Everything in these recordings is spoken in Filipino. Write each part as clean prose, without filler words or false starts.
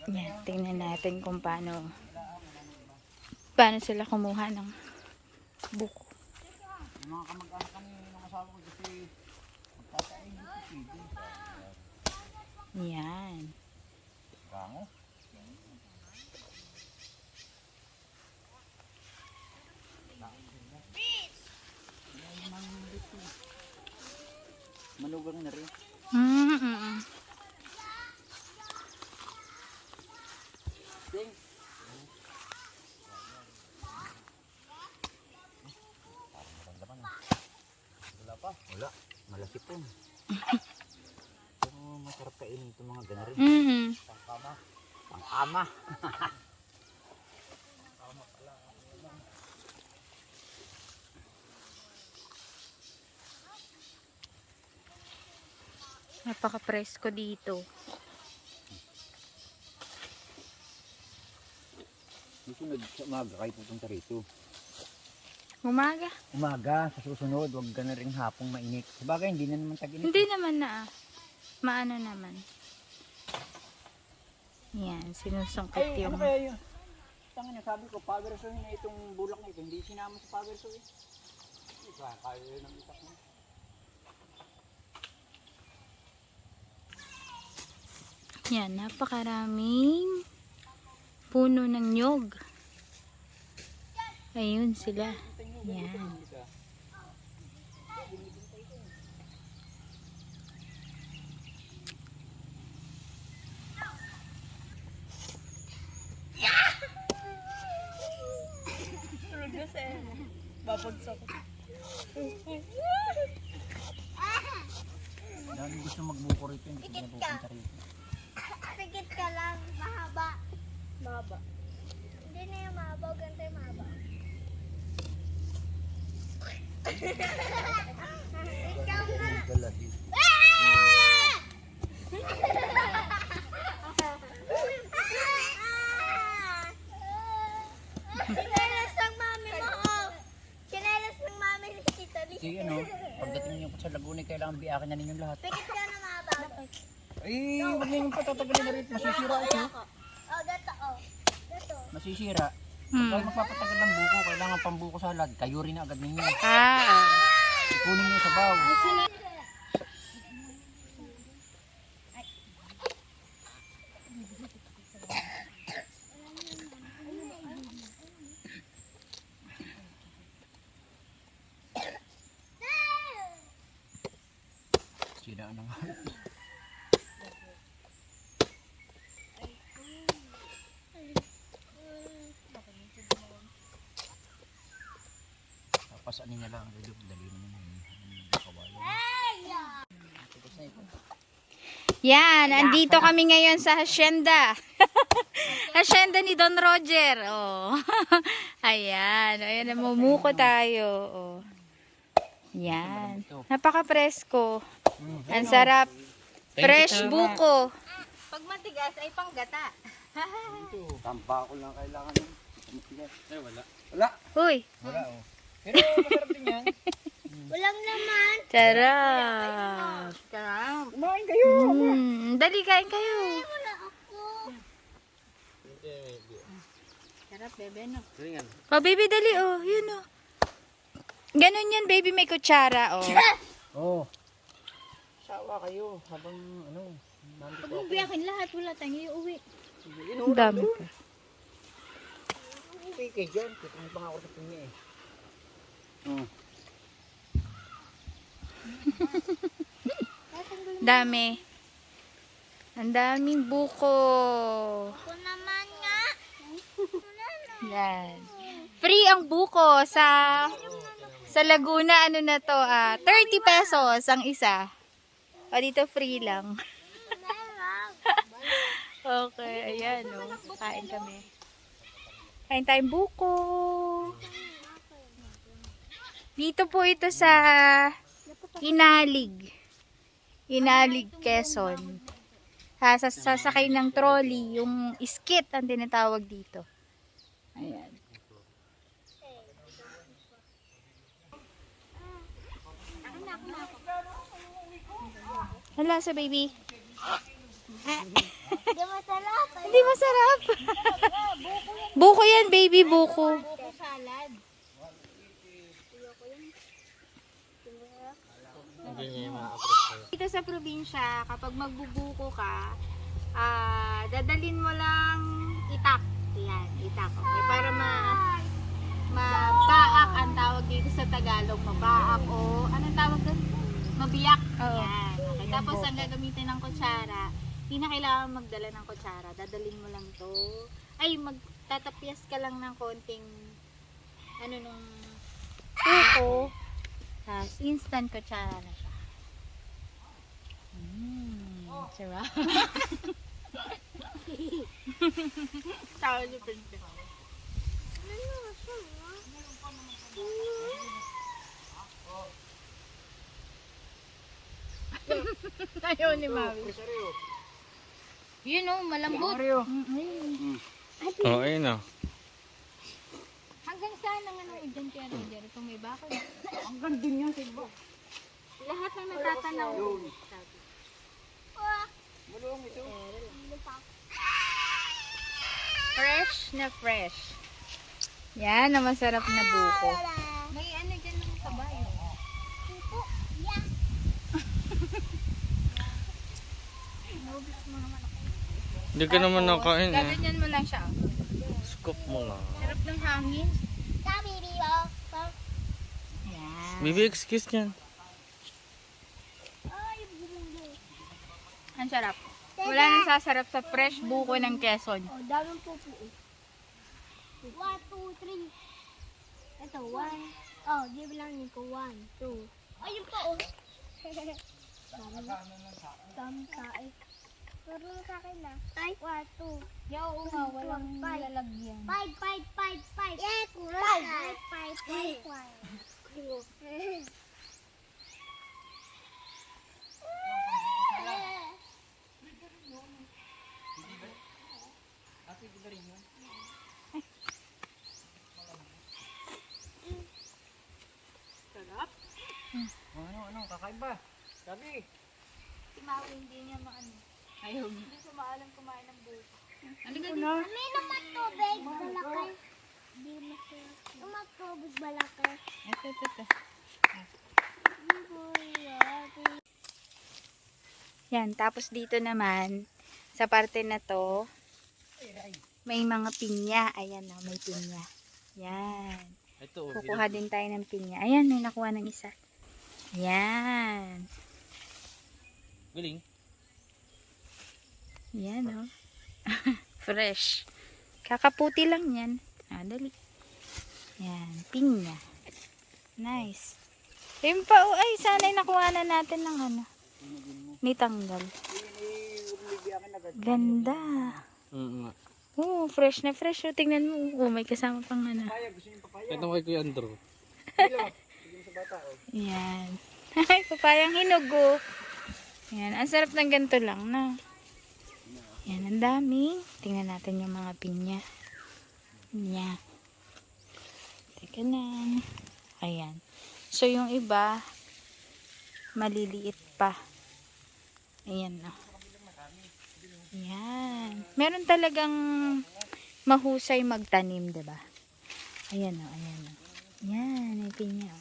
Yan, tingnan natin kung paano sila kumuha ng buko. Yung mga kamag-anak kami ng asawa ko kasi magtatayin dito pwede. Yan. Bango. Malugang na rin. Ding. Parang maramdaman. Wala pa? Wala. Malaki po. Pero masarap kainin itong mga ganarin. Pangkama. Pangkama. Napaka-presko dito. Susunod sa umaga kayo pupunta rito. Umaga? Umaga, sa susunod, huwag ka na rin hapong mainit. Sabagay, hindi na naman tag-init. Hindi naman na maano naman. Yan, sinusungkit Ay, yung... ano kaya yun? Tangin na, sabi ko, pawersohin na itong bulak na ito. Hindi sinama sa pawersohin. Kaya yun ang itak mo. Yan, napakaraming puno ng nyog. Ayun sila. Yan. Babagsak. Dami gusto magbuko rito, hindi ko na pupunta rito. Pikit ka lang, mahaba. Mahaba. Hindi na yung mahaba, ganito yung mahaba. Ikaw nga. Chinelas ng mami mo. Chinelas ng mami ni Tita Lee. Sige, no? Pagdating niyo po sa Laguna, kailangan biyakin na ninyong lahat. Pikit ka na mahaba. Ay, huwag ninyong patatagalin na rito. Masisira ito. Oh, gato, oh. Gato. Masisira. Pag magpapatagal ng buko, kailangan pambuko salad. Kayo rin agad ninyo. Ikunin niyo sa baw. Sira na nga. Tapos niya lang. Dali naman yung kawalan. Tapos na ito. Yan, andito kami ngayon sa hacienda. Hacienda ni Don Roger. Oh. Ayan, ayan, namumuko tayo. Oh. Yan. Napaka-presko. Ang sarap. Fresh buko. Pag matigas ay panggata. Tampa ko lang kailangan ng matigas. Eh, wala. Wala. Uy. Wala, oh. Pero masarap din yan. Walang naman. Sarap. Sarap. Kumain kayo. Dali, kain kayo. Wala ako. Sarap, bebe, no? Oh, baby, dali. Oh, yun oh. Ganun yan, baby. May kutsara, oh. Oh. Sawa kayo habang ano. Pag biyakin lahat, wala tayong iuwi. Ang dami pa. Uwi kayo dyan. Kung pa nga ako sa pinya eh. Dami. Ang daming buko. Ako naman nga. Yan. Free ang buko sa Laguna. Ano na to? 30 pesos ang isa. O dito free lang. Okay, ayan o. Kain kami. Kain tayong buko. Dito po ito sa Inalig. Inalig, Quezon. Sasakay ng trolley, yung skit ang tinatawag dito. Ayan. Hala sa baby. Hindi masarap. Hindi masarap. Buko yan, baby, buko. Buko salad. Hindi niya yung ma-approve. Dito sa probinsya, kapag magbubuko ka, dadalin mo lang itak. Yan, itak. Okay, para mabaak ang tawag dito sa Tagalog. Mabaak o anong tawag doon? Mabiyak. Yan. Okay. Tapos ang gagamitin ng kutsara, hindi na kailangan magdala ng kutsara. Dadalin mo lang to. Ay, magtatapyas ka lang ng konting nung buko. Tapos instant kutsara na siya. Sarap. Tawag niyo princess. Ayaw ni Mami. Yun o, malambot. Oo, ayun o. Hanggang saan ang dyan kaya rin dyan? Kung may bakod. Hanggang din yan, sigba. Lahat ng natatanaw. Malong ito. Fresh na fresh. Yan, na masarap na buko. May ano dyan ng kabayo. Pupo. Yeah. Hindi ka naman nakain eh. Gaganyan mo lang siya. Scoop mo lang. Sarap ng hangin. Sabi niyo. Yan. Bibi, excuse niyan. Ay, bumulong. Ang sarap. Wala nang sasarap sa fresh buko ng Quezon. Oh, daming pupo. 1, 2, 3. Ito, 1. Oh, give lang ko 1, 2. Ayun pa, oh. Dami sa eh. Meron sa akin na. Ay, 1, 2. Yo, nga, walang lalagyan. 5. Yeah, kurang. 5. Sarap. Ano, kakaiba. Sabi. Si Maui hindi niya maano. Ayaw niya. Hindi ko maalam kumain ng buko. Ano ka Ano naman tubig? Balakay. Hindi masarap. Naman tubig balakay. Ito. Yan, tapos dito naman, sa parte na to, may mga pinya. Ayan o, may pinya. Yan. Ito, Kukuha din tayo ng pinya. Ayan, may nakuha ng isa. Yan. galing. Yan o. Fresh. Kakaputi lang yan. Dali. Yan, pinya. Nice. Yun pa, ay, sana'y nakuha na natin ng ni tanggal. Ganda. Fresh na fresh. Oh, tingnan mo. May kasama pang Ito kay Kuya Andrew. Yan. Ay, papayang hinog oh. Yan, ang sarap ng ganito lang na. Yan, ang dami. Tingnan natin yung mga pinya. Yan. Teka lang. Ayan. So, yung iba, maliliit pa. Ayan na. Ayan. Meron talagang mahusay magtanim, diba? Ayan o, ayan o. Ayan, may pinya o.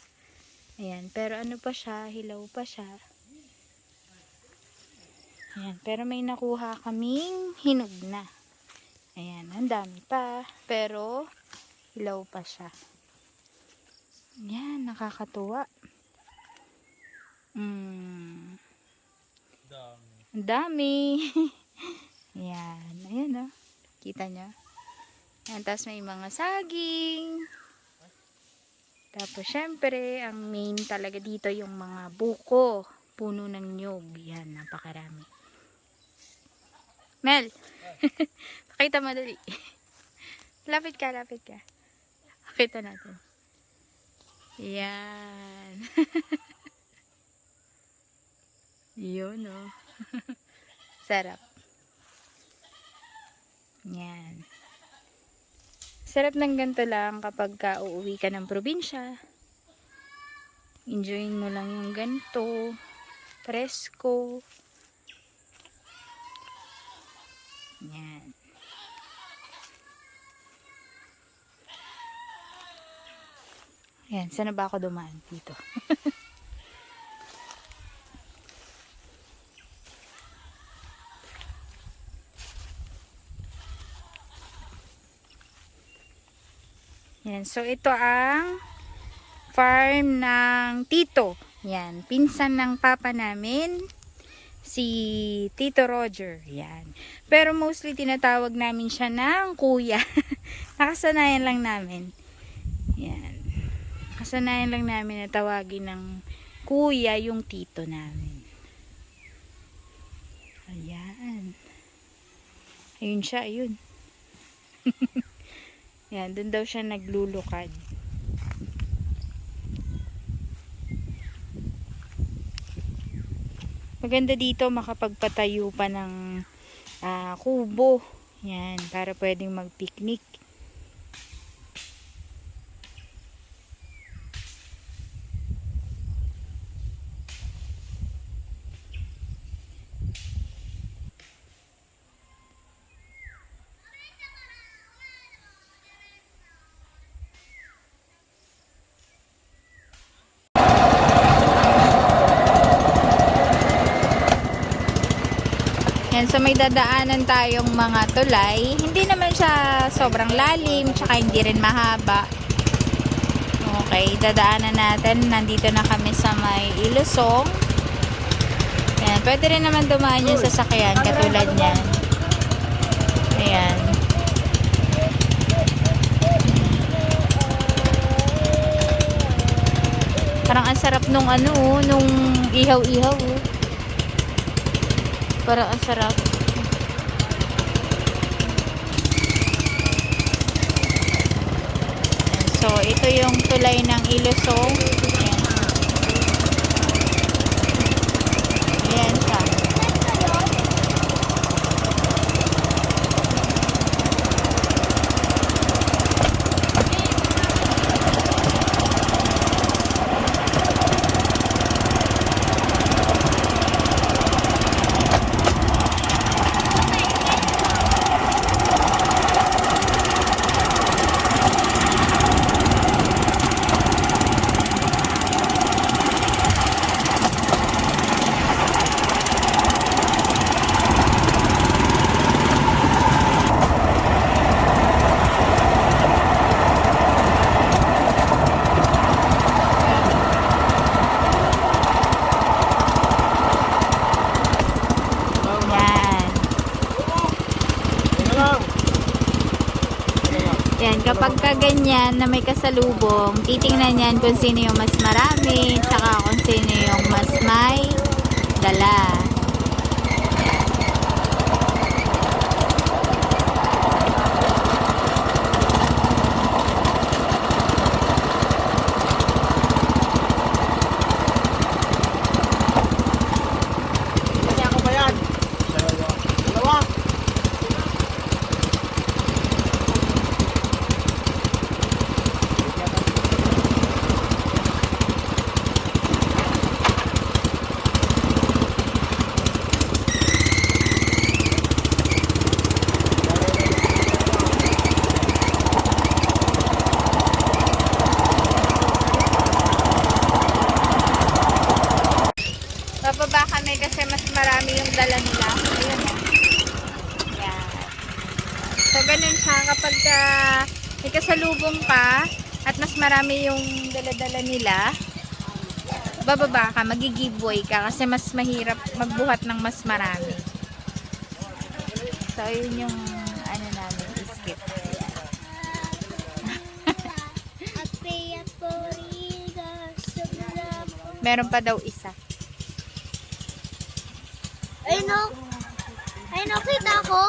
Ayan, pero ano pa siya, hilaw pa siya. Ayan, pero may nakuha kaming hinog na. Ayan, ang dami pa, pero hilaw pa siya. Ayan, nakakatuwa. Ang dami. Ayan, ayan o. Kita nyo? Ayan, tapos may mga saging. Tapos, syempre, ang main talaga dito yung mga buko. Puno ng nyog. Yan, napakarami. Mel! Pakita mo dali. Lapit ka, lapit ka. Pakita natin. Yan. Yun, oh. Sarap. Yan. Sarap ng ganito lang kapag uuwi ka ng probinsya. Enjoyin mo lang yung ganito. Presko. Yan. Yan, saan na ba ako dumaan dito? Yan, so ito ang farm ng tito. Yan, pinsan ng papa namin, si Tito Roger. Yan. Pero mostly tinatawag namin siya ng kuya. Nakasanayan lang namin. Yan. Kasanayan lang namin na tawagin ng kuya yung tito namin. Ayan. Ayun siya, ayun. Yan, dun daw siya naglulukad. Maganda dito makapagpatayo pa ng kubo. Yan, para pwedeng mag-picnic. Yan, so may dadaanan tayong mga tulay. Hindi naman siya sobrang lalim, tsaka hindi rin mahaba. Okay, dadaanan natin. Nandito na kami sa may Ilusong. Yan, pwede rin naman dumaan yung sasakyan, katulad niyan. Ayan. Parang ang sarap nung nung ihaw-ihaw. Parang ang sarap. So, ito yung tulay ng Ilusong. Ayan. Ayan siya. Yan, kapag kaganyan na may kasalubong, titingnan yan kung sino yung mas marami, tsaka kung sino yung mas may dala. Ako ba yan? Dalawa. Bababa kami kasi mas marami yung dala nila. Ayun o. Yan. So, ganun siya kapag may kasalubong ka at mas marami yung dala-dala nila, bababa ka, magi-giveaway ka kasi mas mahirap magbuhat ng mas marami. So, ayun yung namin, biscuit. Meron pa daw isa. Ay no, kita ko.